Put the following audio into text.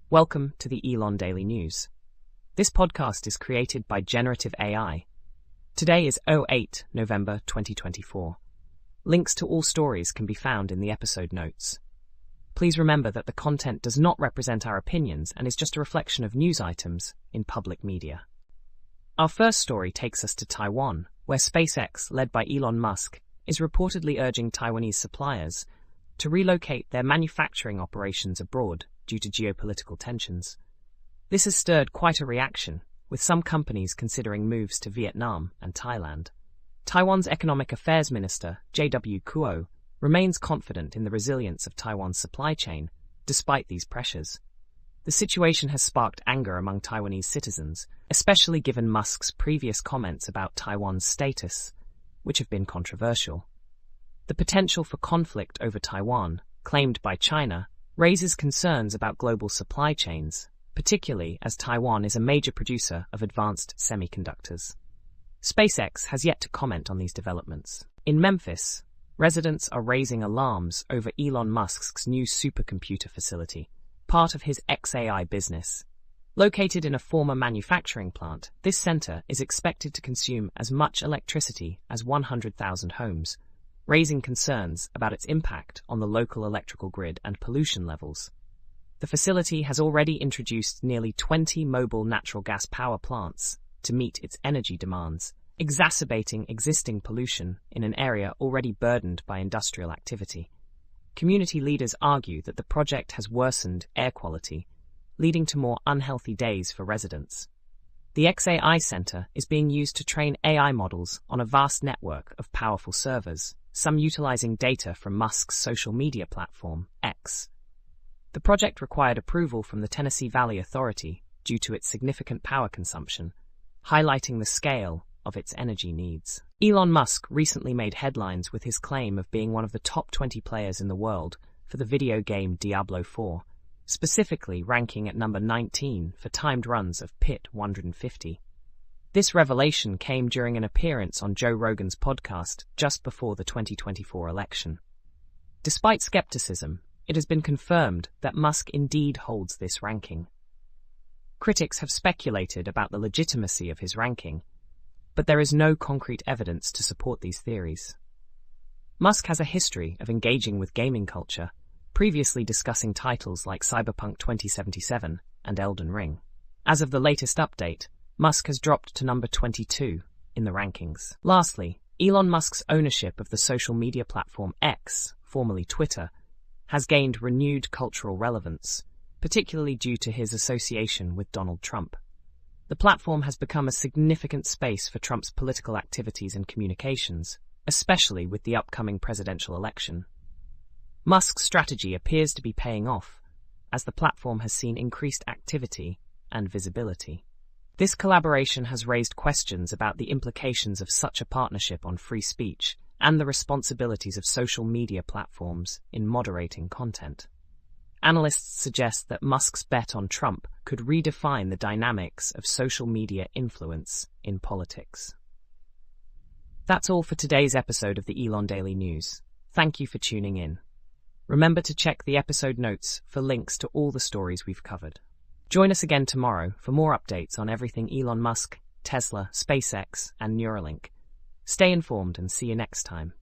Welcome to the Elon Daily News. This podcast is created by Generative AI. Today is 08 November 2024. Links to all stories can be found in the episode notes. Please remember that the content does not represent our opinions and is just a reflection of news items in public media. Our first story takes us to Taiwan, where SpaceX, led by Elon Musk, is reportedly urging Taiwanese suppliers to relocate their manufacturing operations abroad due to geopolitical tensions. This has stirred quite a reaction, with some companies considering moves to Vietnam and Thailand. Taiwan's Economic Affairs Minister, J.W. Kuo, remains confident in the resilience of Taiwan's supply chain, despite these pressures. The situation has sparked anger among Taiwanese citizens, especially given Musk's previous comments about Taiwan's status, which have been controversial. The potential for conflict over Taiwan, claimed by China, raises concerns about global supply chains, particularly as Taiwan is a major producer of advanced semiconductors. SpaceX has yet to comment on these developments. In Memphis, residents are raising alarms over Elon Musk's new supercomputer facility, part of his XAI business. Located in a former manufacturing plant, this center is expected to consume as much electricity as 100,000 homes, raising concerns about its impact on the local electrical grid and pollution levels. The facility has already introduced nearly 20 mobile natural gas power plants to meet its energy demands, exacerbating existing pollution in an area already burdened by industrial activity. Community leaders argue that the project has worsened air quality, leading to more unhealthy days for residents. The XAI Center is being used to train AI models on a vast network of powerful servers, some utilizing data from Musk's social media platform, X. The project required approval from the Tennessee Valley Authority due to its significant power consumption, highlighting the scale of its energy needs. Elon Musk recently made headlines with his claim of being one of the top 20 players in the world for the video game Diablo 4, specifically ranking at number 19 for timed runs of Pit 150. This revelation came during an appearance on Joe Rogan's podcast just before the 2024 election. Despite skepticism, it has been confirmed that Musk indeed holds this ranking. Critics have speculated about the legitimacy of his ranking, but there is no concrete evidence to support these theories. Musk has a history of engaging with gaming culture, previously discussing titles like Cyberpunk 2077 and Elden Ring. As of the latest update, Musk has dropped to number 22 in the rankings. Lastly, Elon Musk's ownership of the social media platform X, formerly Twitter, has gained renewed cultural relevance, particularly due to his association with Donald Trump. The platform has become a significant space for Trump's political activities and communications, especially with the upcoming presidential election. Musk's strategy appears to be paying off, as the platform has seen increased activity and visibility. This collaboration has raised questions about the implications of such a partnership on free speech and the responsibilities of social media platforms in moderating content. Analysts suggest that Musk's bet on Trump could redefine the dynamics of social media influence in politics. That's all for today's episode of the Elon Daily News. Thank you for tuning in. Remember to check the episode notes for links to all the stories we've covered. Join us again tomorrow for more updates on everything Elon Musk, Tesla, SpaceX, and Neuralink. Stay informed and see you next time.